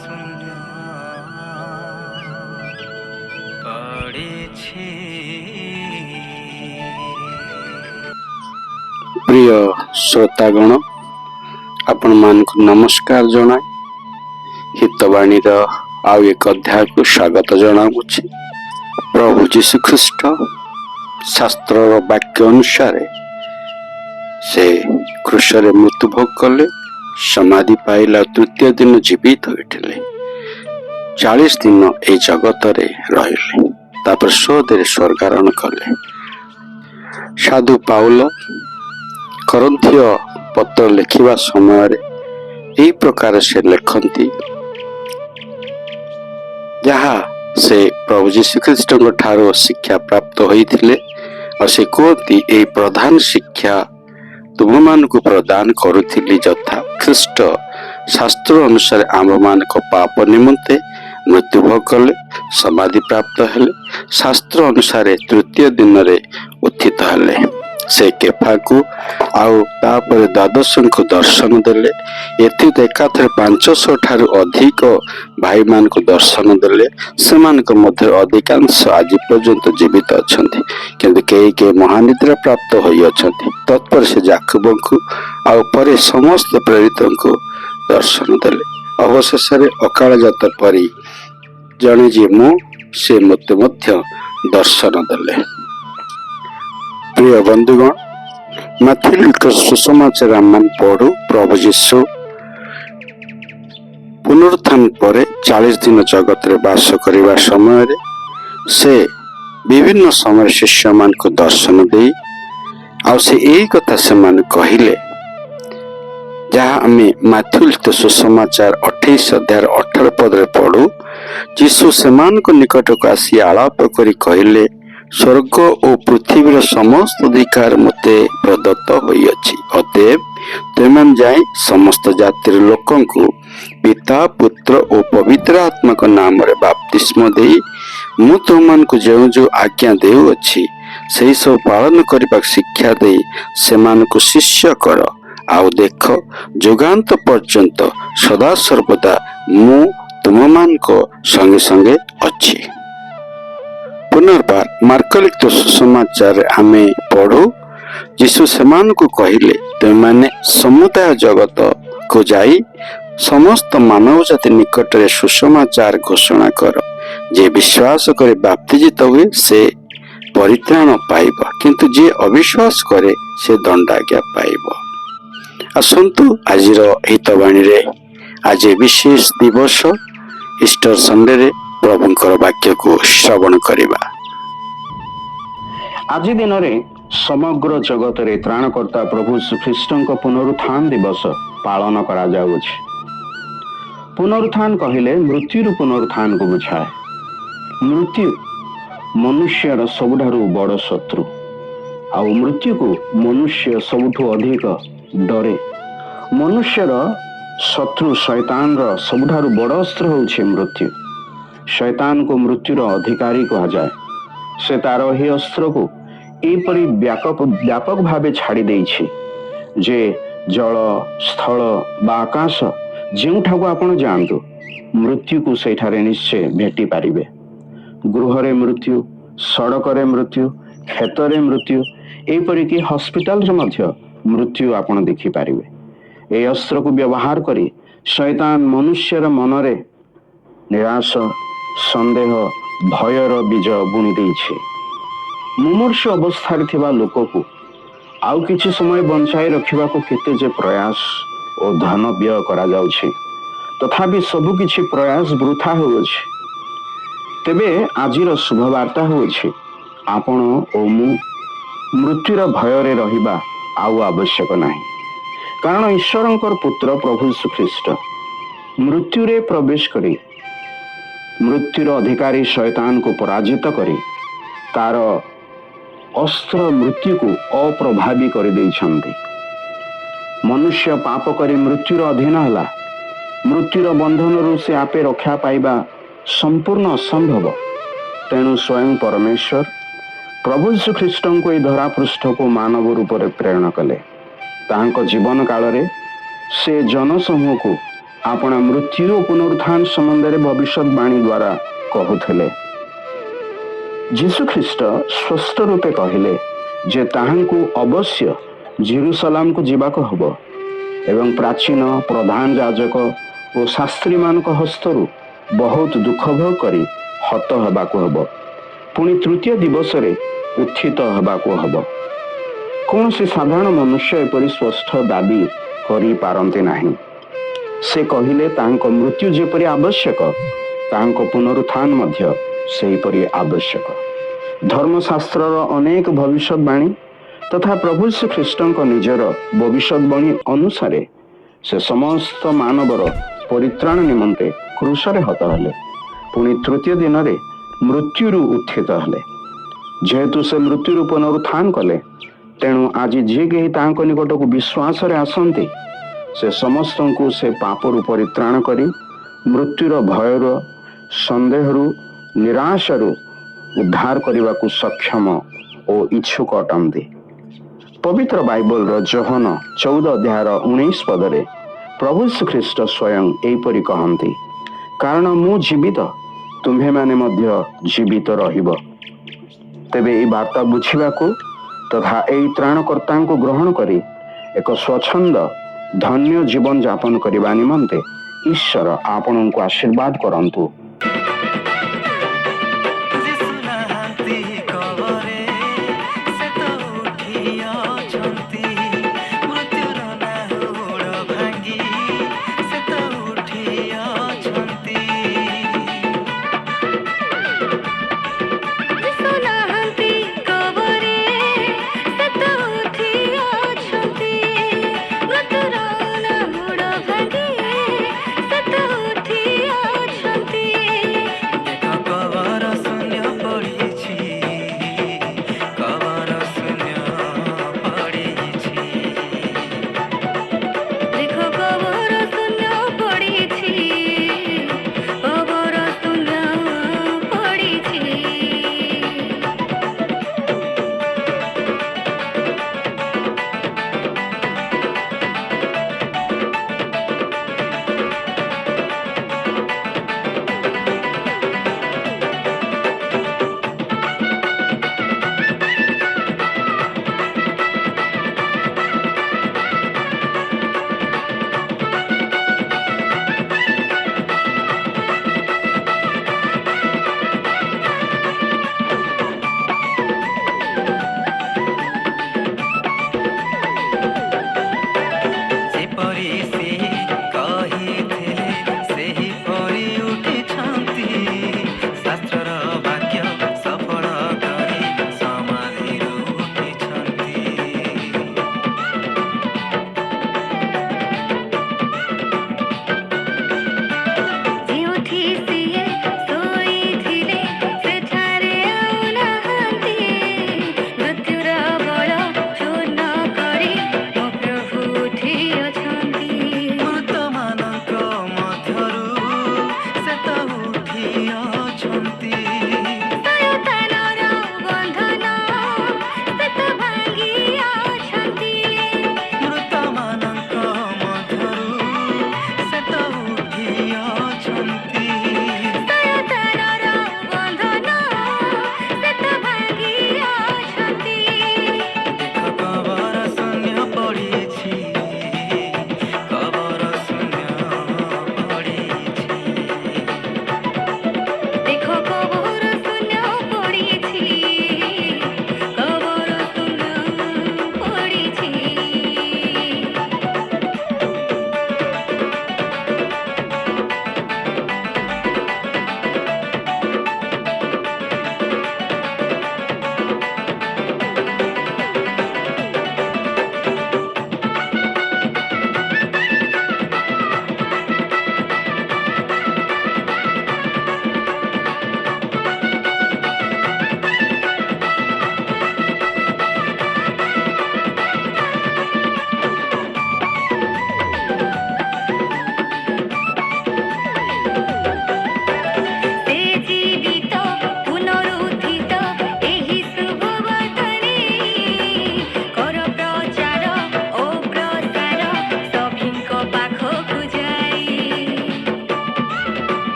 ଶୂନ୍ୟ ପଡ଼ିଛି। ପ୍ରିୟ ଶ୍ରୋତାଗଣ, ଆପଣମାନଙ୍କୁ ନମସ୍କାର ଜଣାଏ। ହିତବାଣୀର ଆଉ ଏକ ଅଧ୍ୟାୟକୁ ସ୍ୱାଗତ ଜଣାଉଛି। ପ୍ରଭୁ ଯୀଶୁଖ୍ରୀଷ୍ଟ ଶାସ୍ତ୍ରର ବାକ୍ୟ ଅନୁସାରେ ସେ କ୍ରୁଶରେ ମୃତ୍ୟୁଭୋଗ କଲେ, ସମାଧି ପାଇଲା, ତୃତୀୟ ଦିନ ଜୀବିତ ହୋଇଥିଲେ। 40 ଦିନ ଏହି ଜଗତରେ ରହିଲେ, ତାପରେ ସ୍ୱଦେଶରେ ସ୍ୱର୍ଗାରୋହଣ କଲେ। ସାଧୁ ପାଉଲ କରନ୍ଥୀୟ ପତ୍ର ଲେଖିବା ସମୟରେ ଏହି ପ୍ରକାର ସେ ଲେଖନ୍ତି, ଯାହା ସେ ପ୍ରଭୁ ଯୀଶୁଖ୍ରୀଷ୍ଟଙ୍କ ଠାରୁ ଶିକ୍ଷା ପ୍ରାପ୍ତ ହୋଇଥିଲେ। ଆଉ ସେ କୁହନ୍ତି, ଏହି ପ୍ରଧାନ ଶିକ୍ଷା ତୁମମାନଙ୍କୁ ପ୍ରଦାନ କରୁଥିଲି, ଯଥା ଖ୍ରୀଷ୍ଟ ଶାସ୍ତ୍ର ଅନୁସାରେ ଆମ୍ଭମାନଙ୍କ ପାପ ନିମନ୍ତେ ମୃତ୍ୟୁଭୋଗ କଲେ, ସମାଧି ପ୍ରାପ୍ତ ହେଲେ, ଶାସ୍ତ୍ର ଅନୁସାରେ ତୃତୀୟ ଦିନରେ ଉତ୍ଥିତ ହେଲେ। ସେ କେଫାକୁ ଆଉ ତାପରେ ଦ୍ୱାଦଶଙ୍କୁ ଦର୍ଶନ ଦେଲେ। ଏଥିରେ ଏକାଥରେ 500 ଠାରୁ ଅଧିକ ଭାଇମାନଙ୍କୁ ଦର୍ଶନ ଦେଲେ। ସେମାନଙ୍କ ମଧ୍ୟରେ ଅଧିକାଂଶ ଆଜି ପର୍ଯ୍ୟନ୍ତ ଜୀବିତ ଅଛନ୍ତି, କିନ୍ତୁ କେହି କେହି ମହାନିଦ୍ରା ପ୍ରାପ୍ତ ହୋଇଅଛନ୍ତି। ତତ୍ପରେ ସେ ଯାକୋବଙ୍କୁ ଆଉ ପରେ ସମସ୍ତ ପ୍ରେରିତଙ୍କୁ ଦର୍ଶନ ଦେଲେ। ଅବଶେଷରେ ଅକାଳଜାତ ପରି ଜଣେ ଯିଏ ସେ ମୋତେ ମଧ୍ୟ ଦର୍ଶନ ଦେଲେ। ପ୍ରିୟ ବନ୍ଧୁଗଣ, ମାଥିଲଙ୍କ ସୁସମାଚାର ଆମେ ପଢୁ। ପ୍ରଭୁ ଯୀଶୁ ପୁନରୁତ୍ଥାନ ପରେ 40 ଦିନ ଜଗତରେ ବାସ କରିବା ସମୟରେ ସେ ବିଭିନ୍ନ ସମୟରେ ଶିଷ୍ୟମାନଙ୍କୁ ଦର୍ଶନ ଦେଇ ଆଉ ସେ ଏହି କଥା ସେମାନେ କହିଲେ, ଯାହା ଆମେ ମାଥିଲଙ୍କ ସୁସମାଚାର 28 ଅଧ୍ୟାୟ 18 ପଦରେ ପଢୁ। ଯୀଶୁ ସେମାନଙ୍କ ନିକଟକୁ ଆସି ଆଳାପ କରି କହିଲେ, ସ୍ୱର୍ଗ ଓ ପୃଥିବୀର ସମସ୍ତ ଅଧିକାର ମୋତେ ପ୍ରଦତ୍ତ ହୋଇଅଛି। ଅତଏବ ତୁମେମାନେ ଯାଇ ସମସ୍ତ ଜାତିର ଲୋକଙ୍କୁ ପିତା, ପୁତ୍ର ଓ ପବିତ୍ର ଆତ୍ମାଙ୍କ ନାମରେ ବାପ୍ତିସ୍ମ ଦେଇ ମୁଁ ତୁମମାନଙ୍କୁ ଯେଉଁ ଯେଉଁ ଆଜ୍ଞା ଦେଉଅଛି ସେହି ସବୁ ପାଳନ କରିବାକୁ ଶିକ୍ଷା ଦେଇ ସେମାନଙ୍କୁ ଶିଷ୍ୟ କର। ଆଉ ଦେଖ, ଯୁଗାନ୍ତ ପର୍ଯ୍ୟନ୍ତ ସଦାସର୍ବଦା ମୁଁ ତୁମମାନଙ୍କ ସଙ୍ଗେ ସଙ୍ଗେ ଅଛି। ପୁନର୍ବାର ମାର୍କ ଲିଖିତ ସୁସମାଚାରରେ ଆମେ ପଢୁ, ଯୀଶୁ ସେମାନଙ୍କୁ କହିଲେ, ତୁମେମାନେ ସମୁଦାୟ ଜଗତକୁ ଯାଇ ସମସ୍ତ ମାନବ ଜାତି ନିକଟରେ ସୁସମାଚାର ଘୋଷଣା କର। ଯିଏ ବିଶ୍ୱାସ କରି ବାପ୍ତିଜିତ ହୁଏ ସେ ପରିତ୍ରାଣ ପାଇବ, କିନ୍ତୁ ଯିଏ ଅବିଶ୍ୱାସ କରେ ସେ ଦଣ୍ଡାଜ୍ଞା ପାଇବ। ଆସନ୍ତୁ ଆଜିର ହିତବାଣୀରେ ଆଜି ବିଶେଷ ଦିବସ ଇଷ୍ଟର ସଣ୍ଡେରେ ପ୍ରଭୁଙ୍କର ବାକ୍ୟକୁ ଶ୍ରବଣ କରିବା। ଆଜି ଦିନରେ ସମଗ୍ର ଜଗତରେ ତ୍ରାଣକର୍ତ୍ତା ପ୍ରଭୁ ଶ୍ରୀଖ୍ରୀଷ୍ଟଙ୍କ ପୁନରୁତ୍ଥାନ ଦିବସ ପାଳନ କରାଯାଉଅଛି। ପୁନରୁତ୍ଥାନ କହିଲେ ମୃତ୍ୟୁରୁ ପୁନରୁତ୍ଥାନକୁ ବୁଝାଏ। ମୃତ୍ୟୁ ମନୁଷ୍ୟର ସବୁଠାରୁ ବଡ଼ ଶତ୍ରୁ, ଆଉ ମୃତ୍ୟୁକୁ ମନୁଷ୍ୟ ସବୁଠୁ ଅଧିକ ଡରେ। ମନୁଷ୍ୟର ଶତ୍ରୁ ଶୈତାନର ସବୁଠାରୁ ବଡ଼ ଅସ୍ତ୍ର ହେଉଛି ମୃତ୍ୟୁ। ଶୈତାନକୁ ମୃତ୍ୟୁର ଅଧିକାରୀ କୁହାଯାଏ। ସେ ତାର ଏହି ଅସ୍ତ୍ରକୁ ଏପରି ବ୍ୟାପକ ଭାବେ ଛାଡ଼ି ଦେଇଛି ଯେ ଜଳ, ସ୍ଥଳ ବା ଆକାଶ ଯେଉଁଠାକୁ ଆପଣ ଯାଆନ୍ତୁ, ମୃତ୍ୟୁକୁ ସେଠାରେ ନିଶ୍ଚୟ ଭେଟି ପାରିବେ। ଗୃହରେ ମୃତ୍ୟୁ, ସଡ଼କରେ ମୃତ୍ୟୁ, କ୍ଷେତରେ ମୃତ୍ୟୁ, ଏପରିକି ହସ୍ପିଟାଲରେ ମଧ୍ୟ ମୃତ୍ୟୁ ଆପଣ ଦେଖିପାରିବେ। ଏହି ଅସ୍ତ୍ରକୁ ବ୍ୟବହାର କରି ଶୈତାନ ମନୁଷ୍ୟର ମନରେ ନିରାଶ, ସନ୍ଦେହ, ଭୟର ବୀଜ ବୁଣି ଦେଇଛି। ମୁମୂର୍ଷୁ ଅବସ୍ଥାରେ ଥିବା ଲୋକକୁ ଆଉ କିଛି ସମୟ ବଞ୍ଚାଇ ରଖିବାକୁ କେତେ ଯେ ପ୍ରୟାସ ଓ ଧନ ବ୍ୟୟ କରାଯାଉଛି, ତଥାପି ସବୁକିଛି ପ୍ରୟାସ ବୃଥା ହେଉଅଛି। ତେବେ ଆଜିର ଶୁଭବାର୍ତ୍ତା ହେଉଛି, ଆପଣ ଓ ମୁଁ ମୃତ୍ୟୁର ଭୟରେ ରହିବା ଆଉ ଆବଶ୍ୟକ ନାହିଁ। କାରଣ ଈଶ୍ୱରଙ୍କର ପୁତ୍ର ପ୍ରଭୁ ଶ୍ରୀଖ୍ରୀଷ୍ଟ ମୃତ୍ୟୁରେ ପ୍ରବେଶ କରି ମୃତ୍ୟୁର ଅଧିକାରୀ ଶୈତାନକୁ ପରାଜିତ କରି ତାର ଅସ୍ତ୍ର ମୃତ୍ୟୁକୁ ଅପ୍ରଭାବୀ କରିଦେଇଛନ୍ତି। ମନୁଷ୍ୟ ପାପ କରି ମୃତ୍ୟୁର ଅଧୀନ ହେଲା। ମୃତ୍ୟୁର ବନ୍ଧନରୁ ସେ ଆପେ ରକ୍ଷା ପାଇବା ସମ୍ପୂର୍ଣ୍ଣ ଅସମ୍ଭବ। ତେଣୁ ସ୍ୱୟଂ ପରମେଶ୍ୱର ପ୍ରଭୁ ଶ୍ରୀଖ୍ରୀଷ୍ଟଙ୍କୁ ଏହି ଧରାପୃଷ୍ଠକୁ ମାନବ ରୂପରେ ପ୍ରେରଣ କଲେ। ତାଙ୍କ ଜୀବନ କାଳରେ ସେ ଜନସମୂହକୁ ଆପଣ ମୃତ୍ୟୁ ଓ ପୁନରୁତ୍ଥାନ ସମ୍ବନ୍ଧରେ ଭବିଷ୍ୟତବାଣୀ ଦ୍ୱାରା କହୁଥିଲେ। ଯୀଶୁଖ୍ରୀଷ୍ଟ ସ୍ପଷ୍ଟ ରୂପେ କହିଲେ ଯେ ତାହାଙ୍କୁ ଅବଶ୍ୟ ଜେରୁସାଲାମକୁ ଯିବାକୁ ହେବ ଏବଂ ପ୍ରାଚୀନ ପ୍ରଧାନ ଯାଜକ ଓ ଶାସ୍ତ୍ରୀମାନଙ୍କ ହସ୍ତରୁ ବହୁତ ଦୁଃଖ ଭୋଗ କରି ହତ ହେବାକୁ ହେବ, ପୁଣି ତୃତୀୟ ଦିବସରେ ଉତ୍ଥିତ ହେବାକୁ ହେବ। କୌଣସି ସାଧାରଣ ମନୁଷ୍ୟ ଏପରି ସ୍ପଷ୍ଟ ଦାବି କରିପାରନ୍ତି ନାହିଁ। ସେ କହିଲେ ତାଙ୍କ ମୃତ୍ୟୁ ଯେପରି ଆବଶ୍ୟକ, ତାଙ୍କ ପୁନରୁତ୍ଥାନ ମଧ୍ୟ ସେହିପରି ଆବଶ୍ୟକ। ଧର୍ମଶାସ୍ତ୍ରର ଅନେକ ଭବିଷ୍ୟତବାଣୀ ତଥା ପ୍ରଭୁ ଶ୍ରୀଖ୍ରୀଷ୍ଟଙ୍କ ନିଜର ଭବିଷ୍ୟତବାଣୀ ଅନୁସାରେ ସେ ସମସ୍ତ ମାନବର ପରିତ୍ରାଣ ନିମନ୍ତେ କ୍ରୁଶରେ ହତ ହେଲେ, ପୁଣି ତୃତୀୟ ଦିନରେ ମୃତ୍ୟୁରୁ ଉତ୍ଥିତ ହେଲେ। ଯେହେତୁ ସେ ମୃତ୍ୟୁରୁ ପୁନରୁତ୍ଥାନ କଲେ, ତେଣୁ ଆଜି ଯିଏ କେହି ତାଙ୍କ ନିକଟକୁ ବିଶ୍ୱାସରେ ଆସନ୍ତି, ସେ ସମସ୍ତଙ୍କୁ ସେ ପାପରୁ ପରିତ୍ରାଣ କରି ମୃତ୍ୟୁର ଭୟରୁ, ସନ୍ଦେହରୁ, ନିରାଶାରୁ ଉଦ୍ଧାର କରିବାକୁ ସକ୍ଷମ ଓ ଇଚ୍ଛୁକ ଅଟନ୍ତି। ପବିତ୍ର ବାଇବଲର ଯୋହନ 14 ଅଧ୍ୟାୟର 19 ପଦରେ ପ୍ରଭୁ ଶ୍ରୀଖ୍ରୀଷ୍ଟ ସ୍ୱୟଂ ଏହିପରି କହନ୍ତି, କାରଣ ମୁଁ ଜୀବିତ, ତୁମ୍ଭେମାନେ ମଧ୍ୟ ଜୀବିତ ରହିବ। ତେବେ ଏହି ବାର୍ତ୍ତା ବୁଝିବାକୁ ତଥା ଏହି ତ୍ରାଣକର୍ତ୍ତାଙ୍କୁ ଗ୍ରହଣ କରି ଏକ ସ୍ୱଚ୍ଛନ୍ଦ ଧନ୍ୟ ଜୀବନ ଯାପନ କରିବା ନିମନ୍ତେ ଈଶ୍ୱର ଆପଣଙ୍କୁ ଆଶୀର୍ବାଦ କରନ୍ତୁ।